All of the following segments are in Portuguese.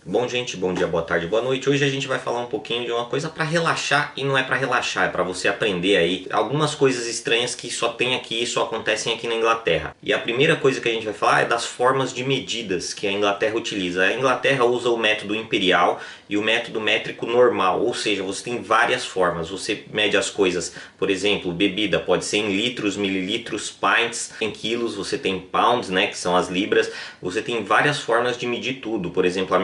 Bom, gente, bom dia, boa tarde, boa noite. Hoje a gente vai falar um pouquinho de uma coisa para relaxar e não é para relaxar, é para você aprender aí algumas coisas estranhas que só tem aqui e só acontecem aqui na Inglaterra. E a primeira coisa que a gente vai falar é das formas de medidas que a Inglaterra utiliza. A Inglaterra usa o método imperial e o método métrico normal, ou seja, você tem várias formas. Você mede as coisas, por exemplo, bebida pode ser em litros, mililitros, pints, em quilos, você tem pounds, né, que são as libras. Você tem várias formas de medir tudo, por exemplo,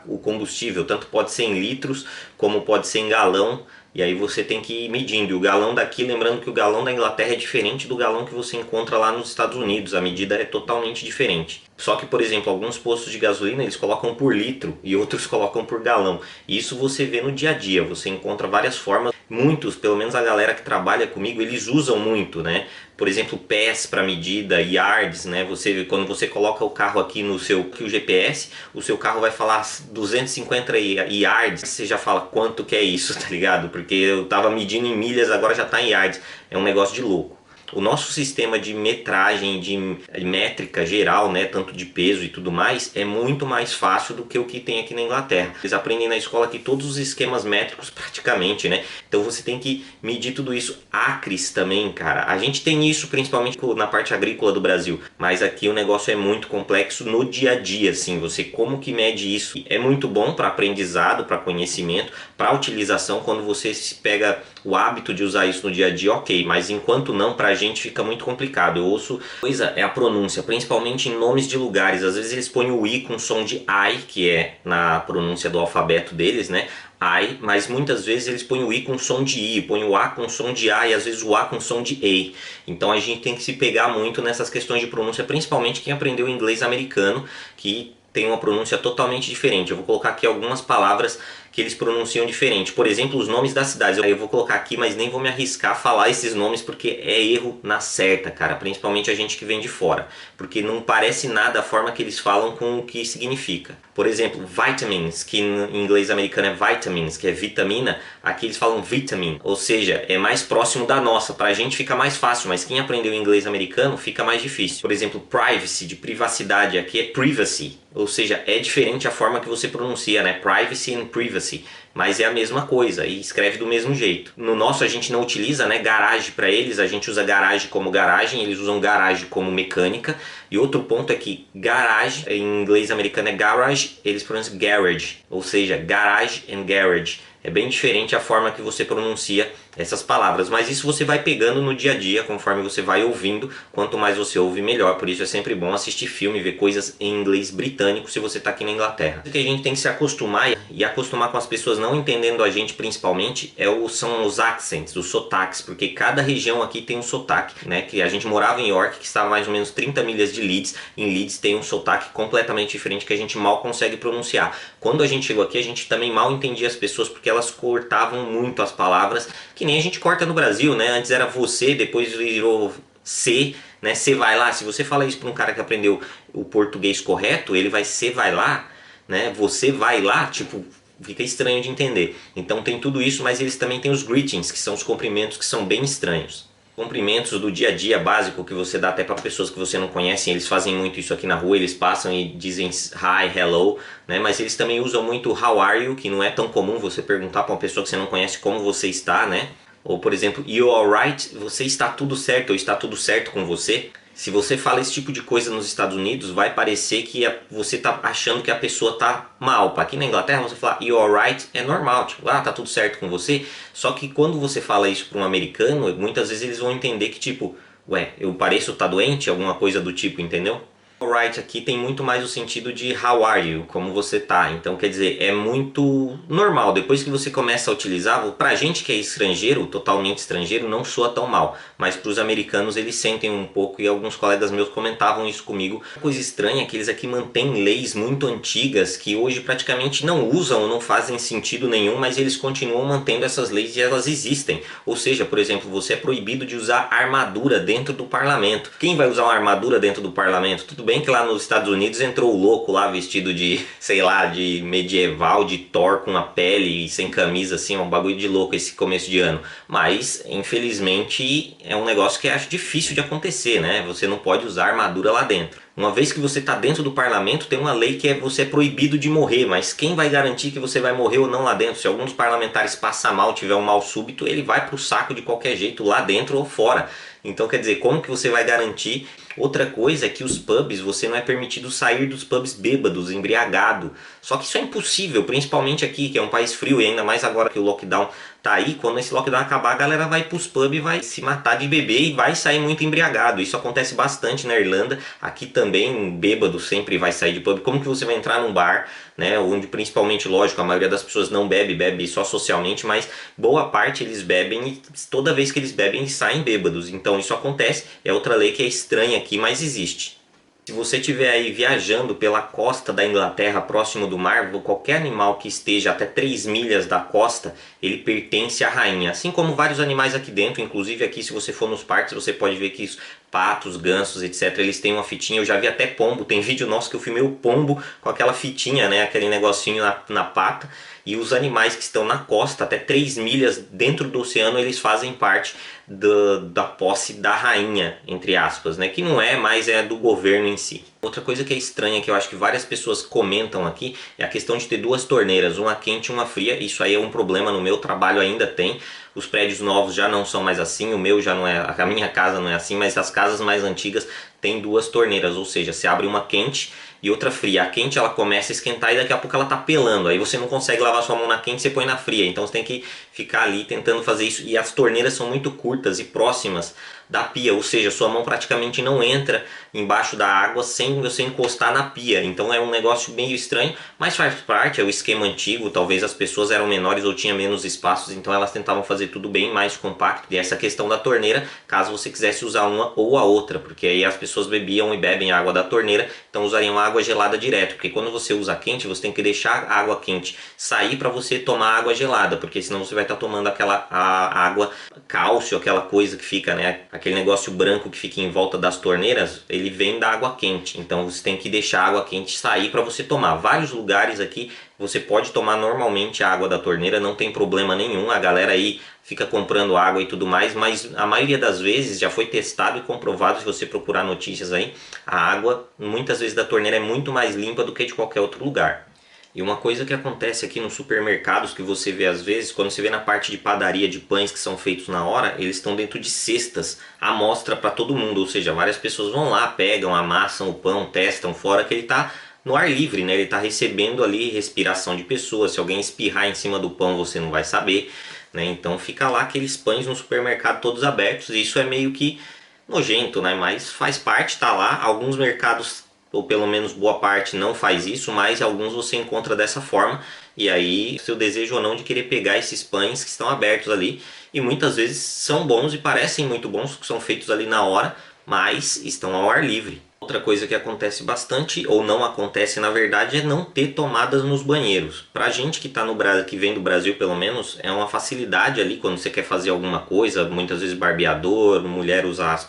o combustível, tanto pode ser em litros como pode ser em galão, e aí você tem que ir medindo. E o galão daqui, lembrando que o galão da Inglaterra é diferente do galão que você encontra lá nos Estados Unidos, a medida é totalmente diferente. Só que, por exemplo, alguns postos de gasolina eles colocam por litro e outros colocam por galão. E isso você vê no dia a dia, você encontra várias formas. Muitos, pelo menos a galera que trabalha comigo, eles usam muito, né? Por exemplo, pés para medida, yards, né? Quando você coloca o carro aqui no seu GPS, o seu carro vai falar 250 yards. Você já fala quanto que é isso, tá ligado? Porque eu tava medindo em milhas, agora já tá em yards. É um negócio de louco. O nosso sistema de metragem, de métrica geral, né, tanto de peso e tudo mais, é muito mais fácil do que o que tem aqui na Inglaterra. Eles aprendem na escola aqui todos os esquemas métricos praticamente, né? Então você tem que medir tudo isso. Acres também, cara. A gente tem isso principalmente na parte agrícola do Brasil, mas aqui o negócio é muito complexo no dia a dia, assim. Você como que mede isso? É muito bom para aprendizado, para conhecimento, para utilização. Quando você se pega o hábito de usar isso no dia a dia, ok, mas enquanto não, pra gente fica muito complicado. Eu ouço coisa, é a pronúncia, principalmente em nomes de lugares. Às vezes eles põem o I com som de I, que é na pronúncia do alfabeto deles, né? I, mas muitas vezes eles põem o I com som de I, põem o A com som de A e às vezes o A com som de E. Então a gente tem que se pegar muito nessas questões de pronúncia, principalmente quem aprendeu inglês americano, que tem uma pronúncia totalmente diferente. Eu vou colocar aqui algumas palavras que eles pronunciam diferente. Por exemplo, os nomes das cidades. Eu vou colocar aqui, mas nem vou me arriscar a falar esses nomes porque é erro na certa, cara. Principalmente a gente que vem de fora. Porque não parece nada a forma que eles falam com o que significa. Por exemplo, vitamins, que em inglês americano é vitamins, que é vitamina. Aqui eles falam vitamin, ou seja, é mais próximo da nossa. Pra gente fica mais fácil, mas quem aprendeu inglês americano fica mais difícil. Por exemplo, privacy, de privacidade, aqui é privacy. Ou seja, é diferente a forma que você pronuncia, né? Privacy and privacy. Mas é a mesma coisa e escreve do mesmo jeito. No nosso a gente não utiliza, né, garage para eles, a gente usa garagem como garagem, eles usam garagem como mecânica. E outro ponto é que garage, em inglês americano é garage, eles pronunciam garage, ou seja, garage and garage. É bem diferente a forma que você pronuncia essas palavras, mas isso você vai pegando no dia a dia, conforme você vai ouvindo. Quanto mais você ouve, melhor. Por isso é sempre bom assistir filme, ver coisas em inglês britânico se você está aqui na Inglaterra. O que a gente tem que se acostumar e acostumar com as pessoas não entendendo a gente principalmente são os accents, os sotaques, porque cada região aqui tem um sotaque, né? Que a gente morava em York, que estava a mais ou menos 30 milhas de Leeds. Em Leeds tem um sotaque completamente diferente que a gente mal consegue pronunciar. Quando a gente chegou aqui, a gente também mal entendia as pessoas porque elas cortavam muito as palavras, que nem a gente corta no Brasil, né? Antes era você, depois virou C, né? Você vai lá. Se você fala isso para um cara que aprendeu o português correto, ele vai ser vai lá, né? Você vai lá, tipo, fica estranho de entender. Então tem tudo isso, mas eles também têm os greetings, que são os cumprimentos que são bem estranhos. Cumprimentos do dia a dia básico que você dá até para pessoas que você não conhece. Eles fazem muito isso aqui na rua, eles passam e dizem hi, hello, né? Mas eles também usam muito how are you, que não é tão comum você perguntar para uma pessoa que você não conhece como você está, né? Ou por exemplo, you alright, você está tudo certo ou está tudo certo com você? Se você fala esse tipo de coisa nos Estados Unidos, vai parecer que você está achando que a pessoa está mal. Aqui na Inglaterra você falar you alright é normal, tipo, tá tudo certo com você. Só que quando você fala isso para um americano, muitas vezes eles vão entender que tipo, ué, eu pareço estar doente, alguma coisa do tipo, entendeu? Alright aqui tem muito mais o sentido de how are you, como você tá. Então quer dizer, é muito normal. Depois que você começa a utilizar, pra gente que é estrangeiro, totalmente estrangeiro, não soa tão mal. Mas pros americanos eles sentem um pouco e alguns colegas meus comentavam isso comigo. Uma coisa estranha é que eles aqui mantêm leis muito antigas que hoje praticamente não usam ou não fazem sentido nenhum, mas eles continuam mantendo essas leis e elas existem. Ou seja, por exemplo, você é proibido de usar armadura dentro do parlamento. Quem vai usar uma armadura dentro do parlamento? Tudo bem que lá nos Estados Unidos entrou o louco lá vestido de, sei lá, de medieval, de Thor com a pele e sem camisa, assim, um bagulho de louco esse começo de ano. Mas, infelizmente, é um negócio que acho difícil de acontecer, né? Você não pode usar armadura lá dentro. Uma vez que você está dentro do parlamento, tem uma lei que você é proibido de morrer, mas quem vai garantir que você vai morrer ou não lá dentro? Se algum dos parlamentares passar mal, tiver um mal súbito, ele vai pro saco de qualquer jeito, lá dentro ou fora. Então, quer dizer, como que você vai garantir? Outra coisa é que os pubs, você não é permitido sair dos pubs bêbados, embriagado. Só que isso é impossível, principalmente aqui, que é um país frio, e ainda mais agora que o lockdown tá aí. Quando esse lockdown acabar, a galera vai pros pubs e vai se matar de beber e vai sair muito embriagado. Isso acontece bastante na Irlanda. Aqui também, bêbado sempre vai sair de pub. Como que você vai entrar num bar, né, onde principalmente, lógico, a maioria das pessoas não bebe só socialmente, mas boa parte eles bebem e toda vez que eles bebem eles saem bêbados. Então isso acontece, é outra lei que é estranha aqui, mas existe. Se você estiver aí viajando pela costa da Inglaterra, próximo do mar, qualquer animal que esteja até 3 milhas da costa, ele pertence à rainha. Assim como vários animais aqui dentro, inclusive aqui se você for nos parques, você pode ver que isso, patos, gansos, etc, eles têm uma fitinha. Eu já vi até pombo, tem vídeo nosso que eu filmei o pombo com aquela fitinha, né, aquele negocinho na pata. E os animais que estão na costa, até 3 milhas dentro do oceano, eles fazem parte da posse da rainha, entre aspas, né? Que não é, mas é do governo em si. Outra coisa que é estranha, que eu acho que várias pessoas comentam aqui, é a questão de ter duas torneiras, uma quente e uma fria. Isso aí é um problema, no meu trabalho ainda tem. Os prédios novos já não são mais assim, o meu já não é, a minha casa não é assim, mas as casas mais antigas têm duas torneiras, ou seja, se abre uma quente e outra fria. A quente ela começa a esquentar e daqui a pouco ela tá pelando. Aí você não consegue lavar sua mão na quente, você põe na fria. Então você tem que ficar ali tentando fazer isso. E as torneiras são muito curtas e próximas da pia, ou seja, sua mão praticamente não entra embaixo da água sem você encostar na pia. Então é um negócio meio estranho, mas faz parte, é o esquema antigo. Talvez as pessoas eram menores ou tinham menos espaços, então elas tentavam fazer tudo bem mais compacto. E essa questão da torneira, caso você quisesse usar uma ou a outra, porque aí as pessoas bebiam e bebem água da torneira, então usariam água gelada direto, porque quando você usa quente, você tem que deixar a água quente sair para você tomar água gelada, porque senão você vai estar tomando aquela água cálcio, aquela coisa que fica, né, aquele negócio branco que fica em volta das torneiras, ele vem da água quente. Então você tem que deixar a água quente sair para você tomar. Vários lugares aqui você pode tomar normalmente a água da torneira, não tem problema nenhum. A galera aí fica comprando água e tudo mais, mas a maioria das vezes já foi testado e comprovado, se você procurar notícias aí, a água muitas vezes da torneira é muito mais limpa do que de qualquer outro lugar. E uma coisa que acontece aqui nos supermercados, que você vê às vezes, quando você vê na parte de padaria de pães que são feitos na hora, eles estão dentro de cestas à mostra para todo mundo, ou seja, várias pessoas vão lá, pegam, amassam o pão, testam, fora que ele está no ar livre, né? Ele está recebendo ali respiração de pessoas. Se alguém espirrar em cima do pão, você não vai saber, né? Então fica lá aqueles pães no supermercado todos abertos, e isso é meio que nojento, né? Mas faz parte, tá lá. Alguns mercados, ou pelo menos boa parte, não faz isso, mas alguns você encontra dessa forma. E aí seu desejo ou não de querer pegar esses pães que estão abertos ali, e muitas vezes são bons e parecem muito bons, que são feitos ali na hora, mas estão ao ar livre. Outra coisa que acontece bastante, ou não acontece na verdade, é não ter tomadas nos banheiros. Pra gente que tá no Brasil, que vem do Brasil pelo menos, é uma facilidade ali quando você quer fazer alguma coisa, muitas vezes barbeador, mulher usa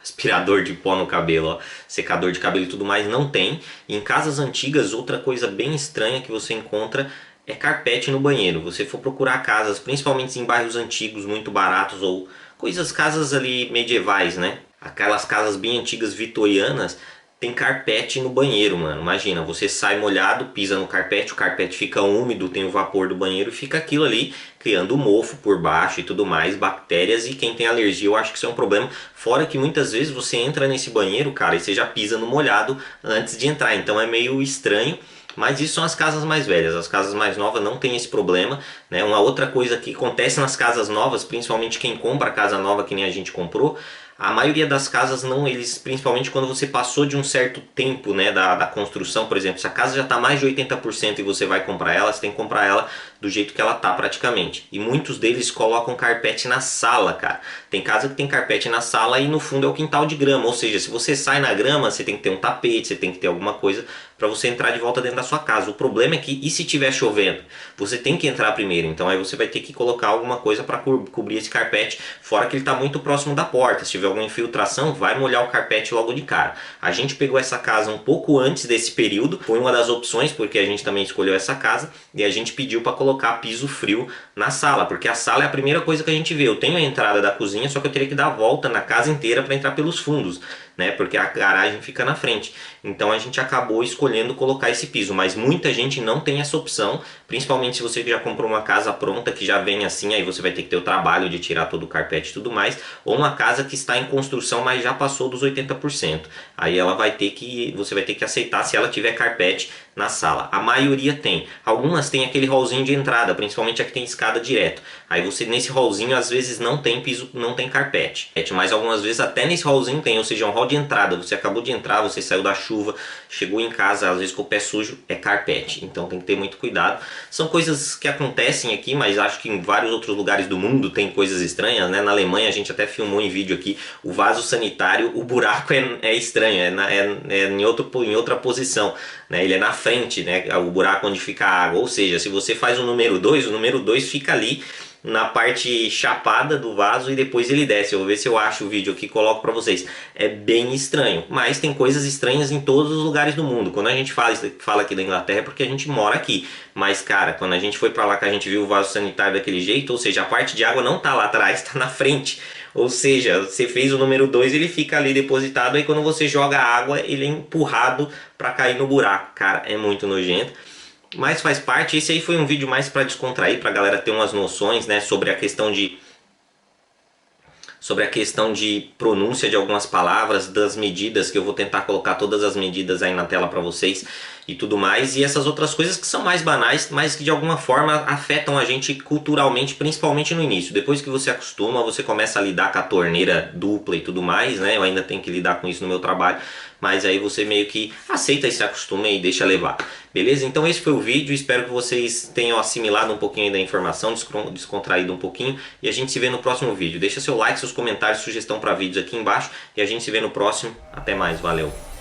aspirador de pó no cabelo, ó, secador de cabelo e tudo mais, não tem. E em casas antigas, outra coisa bem estranha que você encontra é carpete no banheiro. Você for procurar casas, principalmente em bairros antigos, muito baratos, ou casas ali medievais, né? Aquelas casas bem antigas vitorianas, tem carpete no banheiro, mano. Imagina, você sai molhado, pisa no carpete, o carpete fica úmido, tem o vapor do banheiro e fica aquilo ali, criando mofo por baixo e tudo mais, bactérias, e quem tem alergia, eu acho que isso é um problema. Fora que muitas vezes você entra nesse banheiro, cara, e você já pisa no molhado antes de entrar, então é meio estranho. Mas isso são as casas mais velhas, as casas mais novas não tem esse problema, né? Uma outra coisa que acontece nas casas novas, principalmente quem compra casa nova que nem a gente comprou, a maioria das casas não, eles, principalmente quando você passou de um certo tempo, né, da construção, por exemplo, se a casa já está mais de 80% e você vai comprar ela, você tem que comprar ela do jeito que ela tá praticamente. E muitos deles colocam carpete na sala, cara. Tem casa que tem carpete na sala e no fundo é o quintal de grama, ou seja, se você sai na grama, você tem que ter um tapete, você tem que ter alguma coisa para você entrar de volta dentro da sua casa. O problema é que, e se tiver chovendo? Você tem que entrar primeiro, então aí você vai ter que colocar alguma coisa para cobrir esse carpete, fora que ele está muito próximo da porta. Se tiver alguma infiltração, vai molhar o carpete logo de cara. A gente pegou essa casa um pouco antes desse período, foi uma das opções, porque a gente também escolheu essa casa, e a gente pediu para colocar piso frio na sala, porque a sala é a primeira coisa que a gente vê. Eu tenho a entrada da cozinha, só que eu teria que dar a volta na casa inteira para entrar pelos fundos, né? Porque a garagem fica na frente. Então a gente acabou escolhendo colocar esse piso, mas muita gente não tem essa opção, principalmente se você já comprou uma casa pronta que já vem assim, aí você vai ter que ter o trabalho de tirar todo o carpete e tudo mais, ou uma casa que está em construção, mas já passou dos 80%. Aí ela vai ter que, você vai ter que aceitar se ela tiver carpete na sala. A maioria tem. Algumas tem aquele hallzinho de entrada, principalmente a que tem escada direto. Aí você nesse hallzinho às vezes não tem piso, não tem carpete. Mas algumas vezes até nesse hallzinho tem, ou seja, é um hall de entrada. Você acabou de entrar, você saiu da chuva, chegou em casa, às vezes com o pé sujo, é carpete. Então tem que ter muito cuidado. São coisas que acontecem aqui, mas acho que em vários outros lugares do mundo tem coisas estranhas, né? Na Alemanha a gente até filmou em vídeo aqui o vaso sanitário, o buraco é estranho, é em outra posição, né? Ele é na frente, né? O buraco onde fica a água. Ou seja, se você faz o número 2 fica ali na parte chapada do vaso e depois ele desce. Eu vou ver se eu acho o vídeo aqui e coloco pra vocês. É bem estranho, mas tem coisas estranhas em todos os lugares do mundo. Quando a gente fala aqui da Inglaterra é porque a gente mora aqui. Mas cara, quando a gente foi pra lá que a gente viu o vaso sanitário daquele jeito, ou seja, a parte de água não tá lá atrás, tá na frente. Ou seja, você fez o número 2, ele fica ali depositado, aí quando você joga a água, ele é empurrado pra cair no buraco. Cara, é muito nojento. Mas faz parte. Esse aí foi um vídeo mais para descontrair, para a galera ter umas noções, né, sobre a questão de pronúncia de algumas palavras, das medidas, que eu vou tentar colocar todas as medidas aí na tela para vocês e tudo mais, e essas outras coisas que são mais banais, mas que de alguma forma afetam a gente culturalmente, principalmente no início. Depois que você acostuma, você começa a lidar com a torneira dupla e tudo mais, né? Eu ainda tenho que lidar com isso no meu trabalho, mas aí você meio que aceita e se acostuma e deixa levar. Beleza? Então esse foi o vídeo, espero que vocês tenham assimilado um pouquinho da informação, descontraído um pouquinho, e a gente se vê no próximo vídeo. Deixa seu like, seus comentários, sugestão para vídeos aqui embaixo, e a gente se vê no próximo. Até mais, valeu!